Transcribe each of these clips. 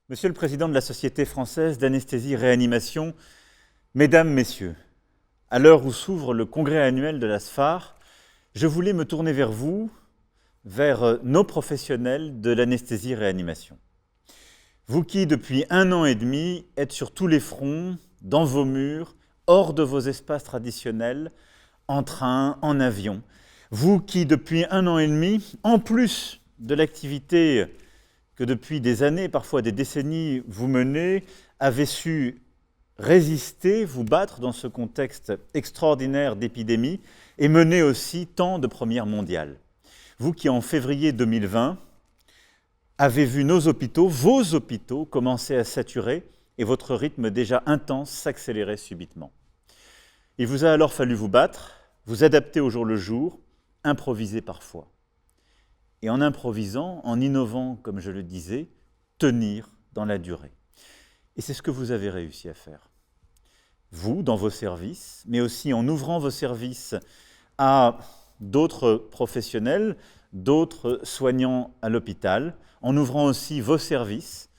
Monsieur le Président de la Société française d'anesthésie-réanimation, Mesdames, Messieurs, à l'heure où s'ouvre le congrès annuel de la SFAR, je voulais me tourner vers vous, vers nos professionnels de l'anesthésie-réanimation. Vous qui, depuis 1 an et demi, êtes sur tous les fronts, dans vos murs, hors de vos espaces traditionnels, en train, en avion. Vous qui, depuis 1 an et demi, en plus de l'activité que depuis des années, parfois des décennies, vous menez, avez su résister, vous battre dans ce contexte extraordinaire d'épidémie et mener aussi tant de premières mondiales. Vous qui, en février 2020, avez vu nos hôpitaux, vos hôpitaux, commencer à saturer et votre rythme déjà intense s'accélérer subitement. Il vous a alors fallu vous battre, vous adapter au jour le jour, improviser parfois. Et en improvisant, en innovant, comme je le disais, tenir dans la durée. Et c'est ce que vous avez réussi à faire. Vous, dans vos services, mais aussi en ouvrant vos services à d'autres professionnels, d'autres soignants à l'hôpital, en ouvrant aussi vos services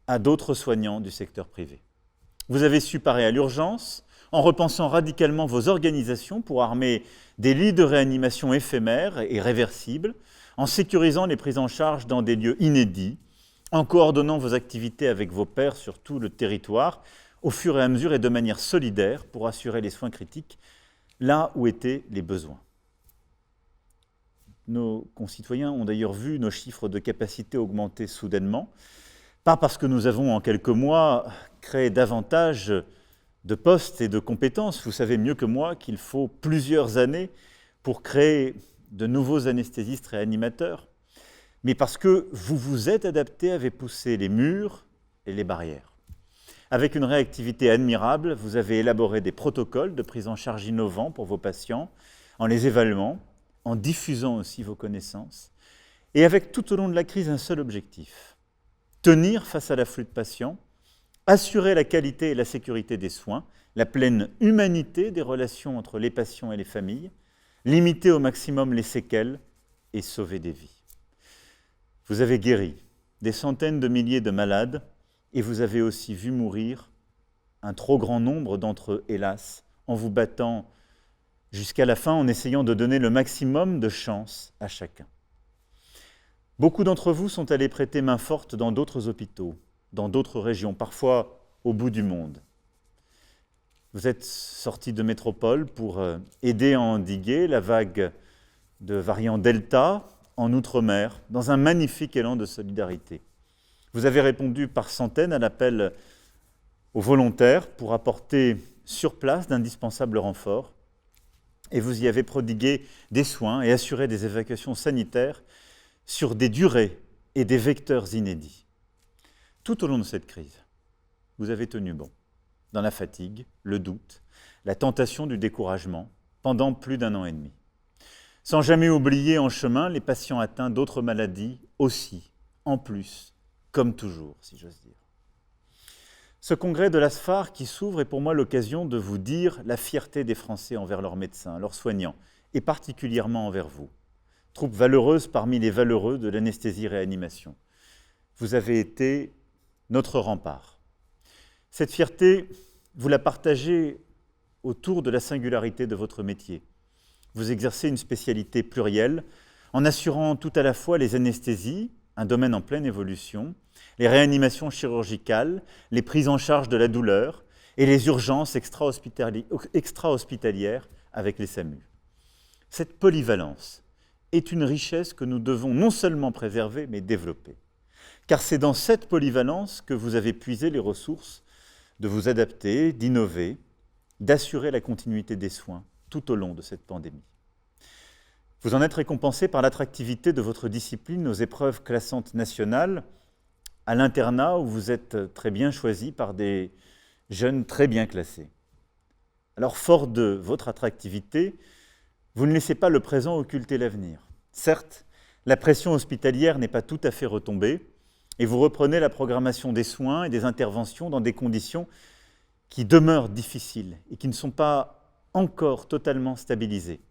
à d'autres soignants du secteur privé. Vous avez su parer à l'urgence, en repensant radicalement vos organisations pour armer des lits de réanimation éphémères et réversibles, en sécurisant les prises en charge dans des lieux inédits, en coordonnant vos activités avec vos pairs sur tout le territoire, au fur et à mesure et de manière solidaire pour assurer les soins critiques là où étaient les besoins. Nos concitoyens ont d'ailleurs vu nos chiffres de capacité augmenter soudainement, pas parce que nous avons en quelques mois créé davantage de postes et de compétences. Vous savez mieux que moi qu'il faut plusieurs années pour créer de nouveaux anesthésistes réanimateurs, mais parce que vous vous êtes adapté, avez poussé les murs et les barrières. Avec une réactivité admirable, vous avez élaboré des protocoles de prise en charge innovants pour vos patients, en les évaluant, en diffusant aussi vos connaissances, et avec tout au long de la crise un seul objectif: tenir face à l'afflux de patients, assurer la qualité et la sécurité des soins, la pleine humanité des relations entre les patients et les familles, limiter au maximum les séquelles et sauver des vies. Vous avez guéri des centaines de milliers de malades et vous avez aussi vu mourir un trop grand nombre d'entre eux, hélas, en vous battant jusqu'à la fin, en essayant de donner le maximum de chance à chacun. Beaucoup d'entre vous sont allés prêter main forte dans d'autres hôpitaux, dans d'autres régions, parfois au bout du monde. Vous êtes sortis de métropole pour aider à endiguer la vague de variant Delta en Outre-mer, dans un magnifique élan de solidarité. Vous avez répondu par centaines à l'appel aux volontaires pour apporter sur place d'indispensables renforts, et vous y avez prodigué des soins et assuré des évacuations sanitaires sur des durées et des vecteurs inédits. Tout au long de cette crise, vous avez tenu bon, dans la fatigue, le doute, la tentation du découragement, pendant plus d'1 an et demi. Sans jamais oublier en chemin les patients atteints d'autres maladies aussi, en plus, comme toujours, si j'ose dire. Ce congrès de la SFAR qui s'ouvre est pour moi l'occasion de vous dire la fierté des Français envers leurs médecins, leurs soignants, et particulièrement envers vous, troupe valeureuse parmi les valeureux de l'anesthésie-réanimation. Vous avez été notre rempart. Cette fierté, vous la partagez autour de la singularité de votre métier. Vous exercez une spécialité plurielle en assurant tout à la fois les anesthésies, un domaine en pleine évolution, les réanimations chirurgicales, les prises en charge de la douleur et les urgences extra-hospitalières avec les SAMU. Cette polyvalence est une richesse que nous devons non seulement préserver, mais développer. Car c'est dans cette polyvalence que vous avez puisé les ressources de vous adapter, d'innover, d'assurer la continuité des soins tout au long de cette pandémie. Vous en êtes récompensé par l'attractivité de votre discipline aux épreuves classantes nationales, à l'internat où vous êtes très bien choisi par des jeunes très bien classés. Alors, fort de votre attractivité, vous ne laissez pas le présent occulter l'avenir. Certes, la pression hospitalière n'est pas tout à fait retombée et vous reprenez la programmation des soins et des interventions dans des conditions qui demeurent difficiles et qui ne sont pas encore totalement stabilisées.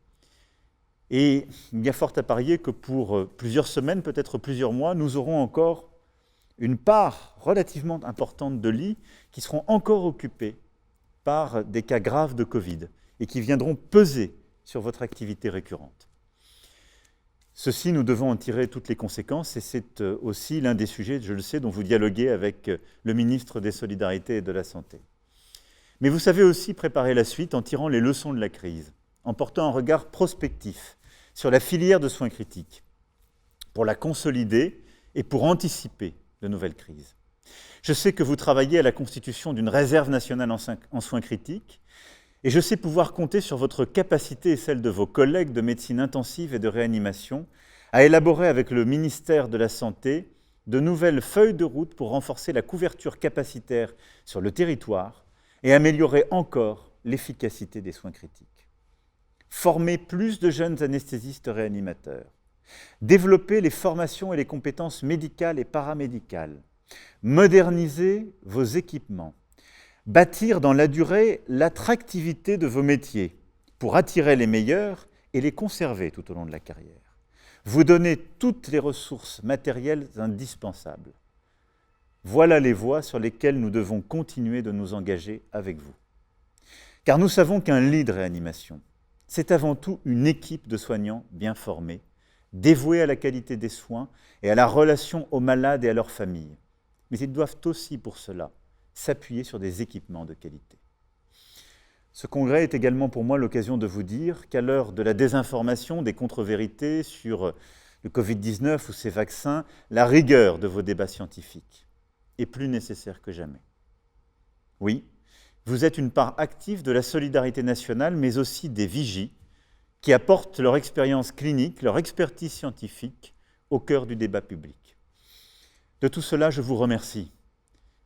Et il y a fort à parier que pour plusieurs semaines, peut-être plusieurs mois, nous aurons encore une part relativement importante de lits qui seront encore occupés par des cas graves de Covid et qui viendront peser sur votre activité récurrente. Ceci, nous devons en tirer toutes les conséquences et c'est aussi l'un des sujets, je le sais, dont vous dialoguez avec le ministre des Solidarités et de la Santé. Mais vous savez aussi préparer la suite en tirant les leçons de la crise, en portant un regard prospectif sur la filière de soins critiques, pour la consolider et pour anticiper de nouvelles crises. Je sais que vous travaillez à la constitution d'une réserve nationale en soins critiques et je sais pouvoir compter sur votre capacité et celle de vos collègues de médecine intensive et de réanimation à élaborer avec le ministère de la Santé de nouvelles feuilles de route pour renforcer la couverture capacitaire sur le territoire et améliorer encore l'efficacité des soins critiques. Former plus de jeunes anesthésistes réanimateurs, développer les formations et les compétences médicales et paramédicales, moderniser vos équipements, bâtir dans la durée l'attractivité de vos métiers pour attirer les meilleurs et les conserver tout au long de la carrière. Vous donner toutes les ressources matérielles indispensables. Voilà les voies sur lesquelles nous devons continuer de nous engager avec vous. Car nous savons qu'un lit de réanimation, c'est avant tout une équipe de soignants bien formés, dévoués à la qualité des soins et à la relation aux malades et à leurs familles. Mais ils doivent aussi, pour cela, s'appuyer sur des équipements de qualité. Ce congrès est également pour moi l'occasion de vous dire qu'à l'heure de la désinformation, des contre-vérités sur le Covid-19 ou ses vaccins, la rigueur de vos débats scientifiques est plus nécessaire que jamais. Oui, vous êtes une part active de la solidarité nationale, mais aussi des vigies qui apportent leur expérience clinique, leur expertise scientifique au cœur du débat public. De tout cela, je vous remercie.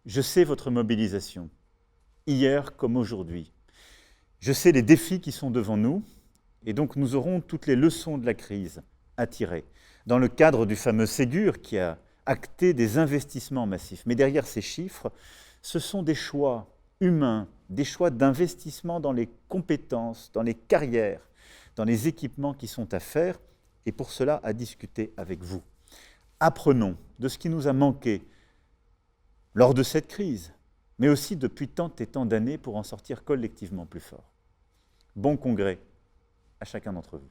Je sais votre mobilisation, hier comme aujourd'hui. Je sais les défis qui sont devant nous, et donc nous aurons toutes les leçons de la crise à tirer, dans le cadre du fameux Ségur qui a acté des investissements massifs. Mais derrière ces chiffres, ce sont des choix humains, des choix d'investissement dans les compétences, dans les carrières, dans les équipements qui sont à faire, et pour cela à discuter avec vous. Apprenons de ce qui nous a manqué lors de cette crise, mais aussi depuis tant et tant d'années pour en sortir collectivement plus fort. Bon congrès à chacun d'entre vous.